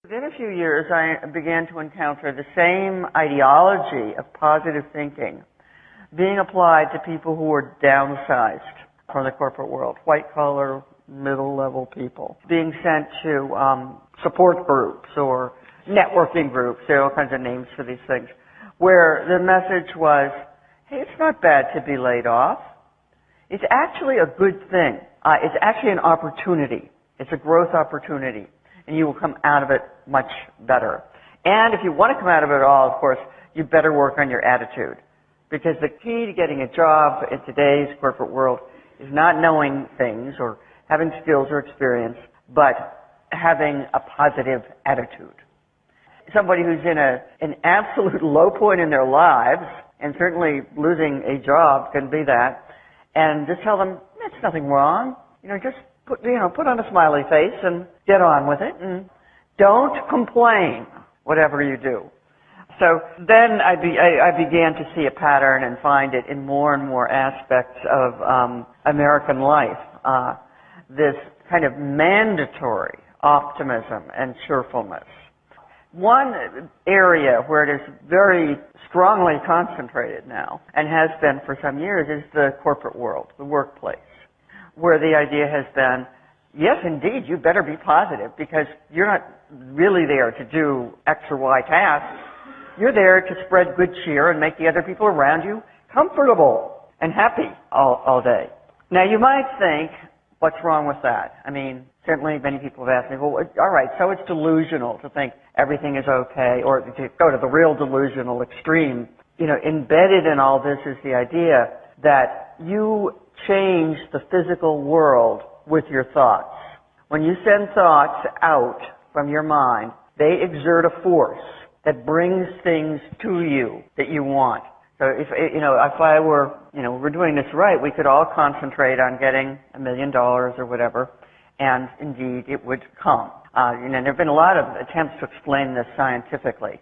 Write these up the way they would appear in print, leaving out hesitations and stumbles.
Within a few years, I began to encounter the same ideology of positive thinking being applied to people who were downsized from the corporate world, white-collar, middle-level people, being sent to support groups or networking groups. There are all kinds of names for these things, where the message was, hey, it's not bad to be laid off. It's actually a good thing. It's actually an opportunity. It's a growth opportunity, and you will come out of it much better. And if you want to come out of it all, of course, you better work on your attitude. Because the key to getting a job in today's corporate world is not knowing things or having skills or experience, but having a positive attitude. Somebody who's in an absolute low point in their lives, and certainly losing a job can be that, and just tell them, there's nothing wrong. Just put on a smiley face and get on with it, and don't complain, whatever you do. So then I began to see a pattern and find it in more and more aspects of American life. This kind of mandatory optimism and cheerfulness. One area where it is very strongly concentrated now, and has been for some years, is the corporate world, the workplace, where the idea has been, yes, indeed, you better be positive, because you're not really there to do X or Y tasks. You're there to spread good cheer and make the other people around you comfortable and happy all day. Now, you might think, what's wrong with that? I mean, certainly many people have asked me, well, all right, so it's delusional to think everything is okay, or to go to the real delusional extreme. Embedded in all this is the idea that you change the physical world with your thoughts. When you send thoughts out from your mind, they exert a force that brings things to you that you want. So if I were, we're doing this right, we could all concentrate on getting $1 million or whatever, and indeed it would come. There have been a lot of attempts to explain this scientifically.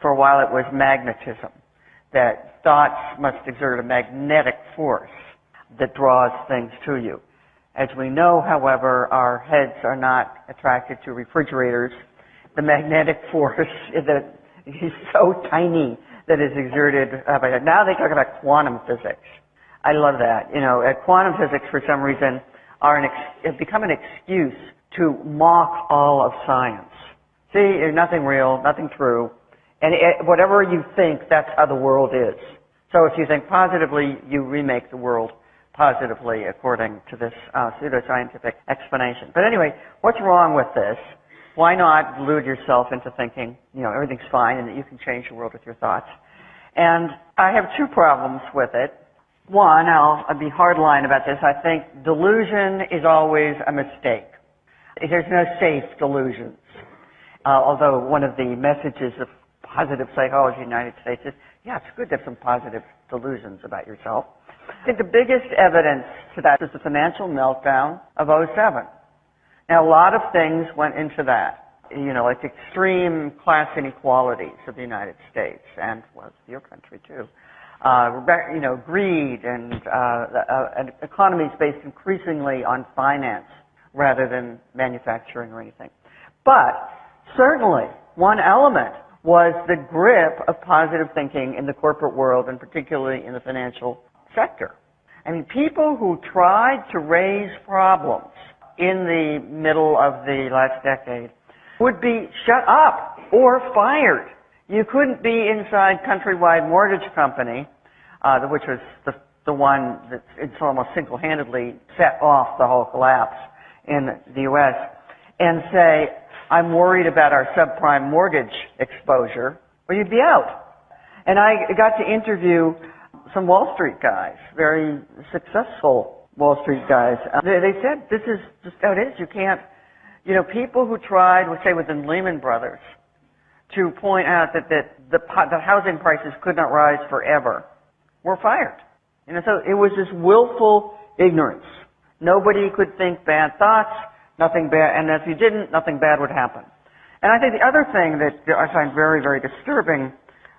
For a while it was magnetism, that thoughts must exert a magnetic force that draws things to you. As we know, however, our heads are not attracted to refrigerators. The magnetic force is so tiny that is exerted by that. Now they talk about quantum physics. I love that. Quantum physics, for some reason, have become an excuse to mock all of science. See, there's nothing real, nothing true, and whatever you think, that's how the world is. So if you think positively, you remake the world positively, according to this pseudoscientific explanation. But anyway, what's wrong with this? Why not delude yourself into thinking, everything's fine and that you can change the world with your thoughts? And I have two problems with it. One, I'll be hardline about this. I think delusion is always a mistake. There's no safe delusions. Although one of the messages of positive psychology in the United States is, yeah, it's good to have some positive delusions about yourself. I think the biggest evidence to that is the financial meltdown of '07. Now, a lot of things went into that, like extreme class inequalities of the United States, and, well, your country too. Greed and economies based increasingly on finance rather than manufacturing or anything. But certainly, one element was the grip of positive thinking in the corporate world, and particularly in the financial sector. I mean, people who tried to raise problems in the middle of the last decade would be shut up or fired. You couldn't be inside Countrywide Mortgage Company, which was the one that almost single-handedly set off the whole collapse in the U.S., and say, I'm worried about our subprime mortgage exposure, or you'd be out. And I got to interview some Wall Street guys, very successful Wall Street guys. They said, this is just how it is. You can't, people who tried, let's say within Lehman Brothers, to point out that the housing prices could not rise forever, were fired. So it was this willful ignorance. Nobody could think bad thoughts, nothing bad, and if you didn't, nothing bad would happen. And I think the other thing that I find very, very disturbing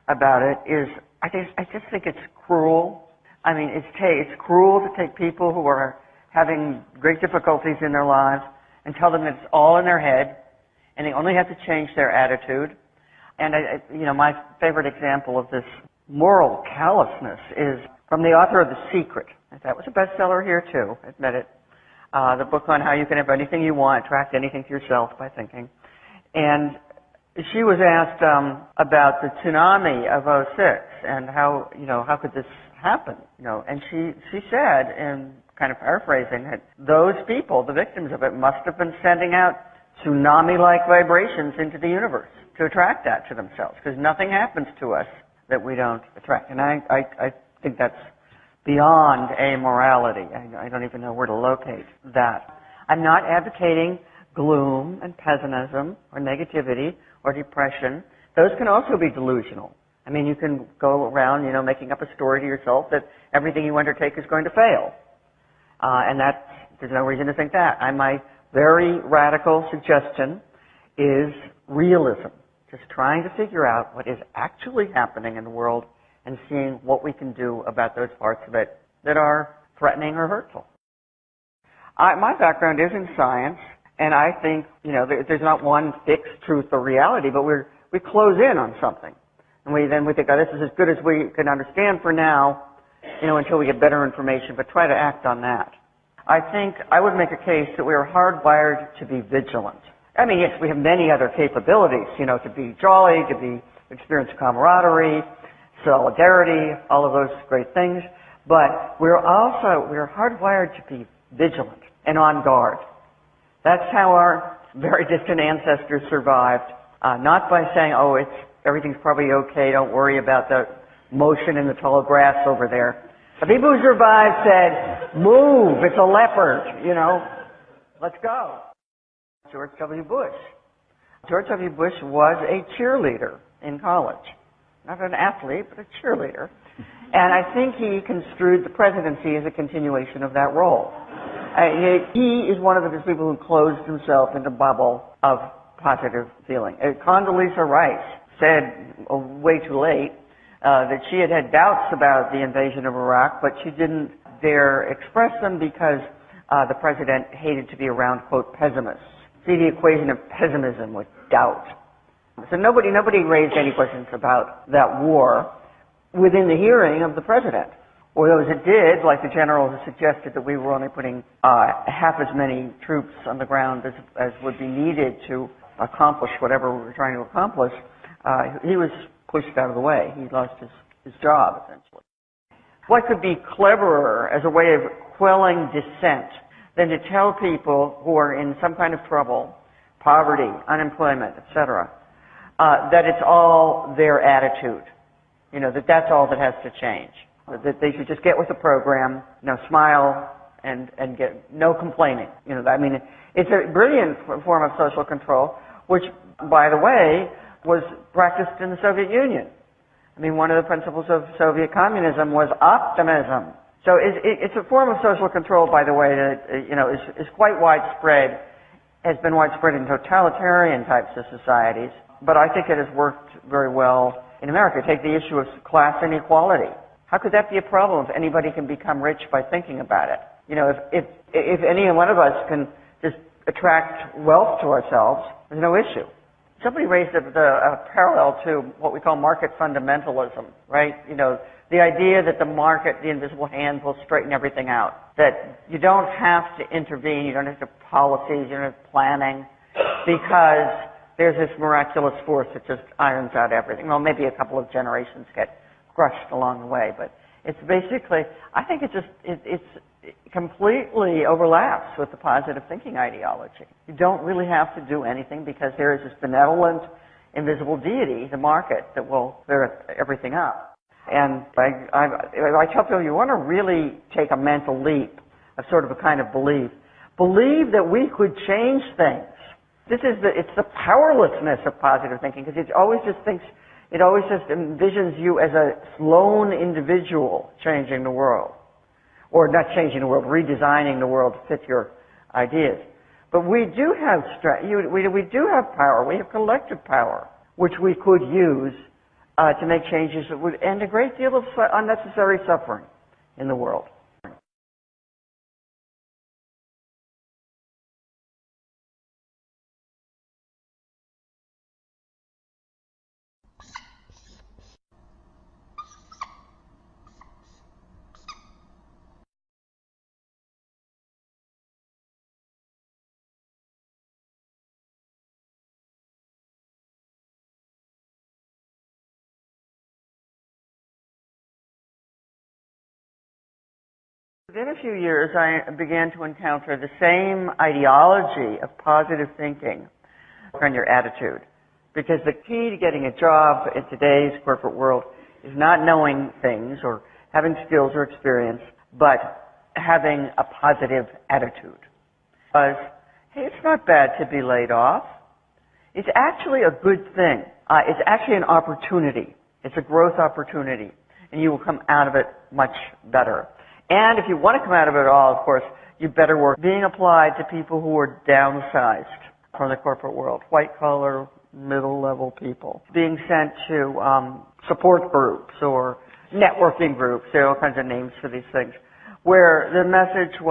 about it is I just think it's cruel. I mean, it's cruel to take people who are having great difficulties in their lives and tell them that it's all in their head, and they only have to change their attitude. And my favorite example of this moral callousness is from the author of The Secret. That was a bestseller here too, admit it. The book on how you can have anything you want, attract anything to yourself by thinking. And she was asked about the tsunami of '06 and how could this happen? And she said, in kind of paraphrasing, that those people, the victims of it, must have been sending out tsunami-like vibrations into the universe to attract that to themselves, because nothing happens to us that we don't attract. And I think that's beyond amorality. I don't even know where to locate that. I'm not advocating gloom and pessimism or negativity or depression. Those can also be delusional. I mean, you can go around, making up a story to yourself that everything you undertake is going to fail. And there's no reason to think that. My very radical suggestion is realism. Just trying to figure out what is actually happening in the world and seeing what we can do about those parts of it that are threatening or hurtful. My background is in science, and I think, there's not one fixed truth or reality, but we close in on something. And then we think, this is as good as we can understand for now, until we get better information, but try to act on that. I think I would make a case that we are hardwired to be vigilant. I mean, yes, we have many other capabilities, to be jolly, to experience camaraderie, solidarity, all of those great things. But we're hardwired to be vigilant and on guard. That's how our very distant ancestors survived. Not by saying, everything's probably okay, don't worry about the motion in the tall grass over there. The people who survived said, move, it's a leopard, let's go. George W. Bush. George W. Bush was a cheerleader in college. Not an athlete, but a cheerleader. And I think he construed the presidency as a continuation of that role. He is one of those people who closed himself in the bubble of positive feeling. Condoleezza Rice said, way too late, that she had doubts about the invasion of Iraq, but she didn't dare express them because the president hated to be around, quote, pessimists. See the equation of pessimism with doubt. So nobody raised any questions about that war within the hearing of the president. Or those that did, like the general who suggested that we were only putting half as many troops on the ground as would be needed to accomplish whatever we were trying to accomplish, he was pushed out of the way. He lost his job, essentially. What could be cleverer as a way of quelling dissent than to tell people who are in some kind of trouble, poverty, unemployment, etc., that it's all their attitude, that's all that has to change, that they should just get with the program, smile and get no complaining. It's a brilliant form of social control, which, by the way, was practiced in the Soviet Union. One of the principles of Soviet communism was optimism. So it's a form of social control, by the way, that is quite widespread, has been widespread in totalitarian types of societies, but I think it has worked very well in America. Take the issue of class inequality. How could that be a problem if anybody can become rich by thinking about it? If any one of us can just attract wealth to ourselves, there's no issue. Somebody raised a parallel to what we call market fundamentalism, right? The idea that the market, the invisible hand, will straighten everything out. That you don't have to intervene, you don't have to have policies, you don't have planning, because there's this miraculous force that just irons out everything. Well, maybe a couple of generations get crushed along the way, but it's basically, I think it completely overlaps with the positive thinking ideology. You don't really have to do anything because there is this benevolent, invisible deity, the market, that will clear everything up. And I tell people, you want to really take a mental leap of sort of a kind of belief. Believe that we could change things. It's the powerlessness of positive thinking, because it always just envisions you as a lone individual changing the world. Or not changing the world, redesigning the world to fit your ideas. But we do have we do have power. We have collective power, which we could use to make changes that would end a great deal of unnecessary suffering in the world. Within a few years, I began to encounter the same ideology of positive thinking on your attitude. Because the key to getting a job in today's corporate world is not knowing things or having skills or experience, but having a positive attitude. Because, hey, it's not bad to be laid off. It's actually a good thing. It's actually an opportunity. It's a growth opportunity. And you will come out of it much better. And if you want to come out of it all, of course, you better work being applied to people who are downsized from the corporate world, white-collar, middle-level people, being sent to support groups or networking groups. There are all kinds of names for these things, where the message was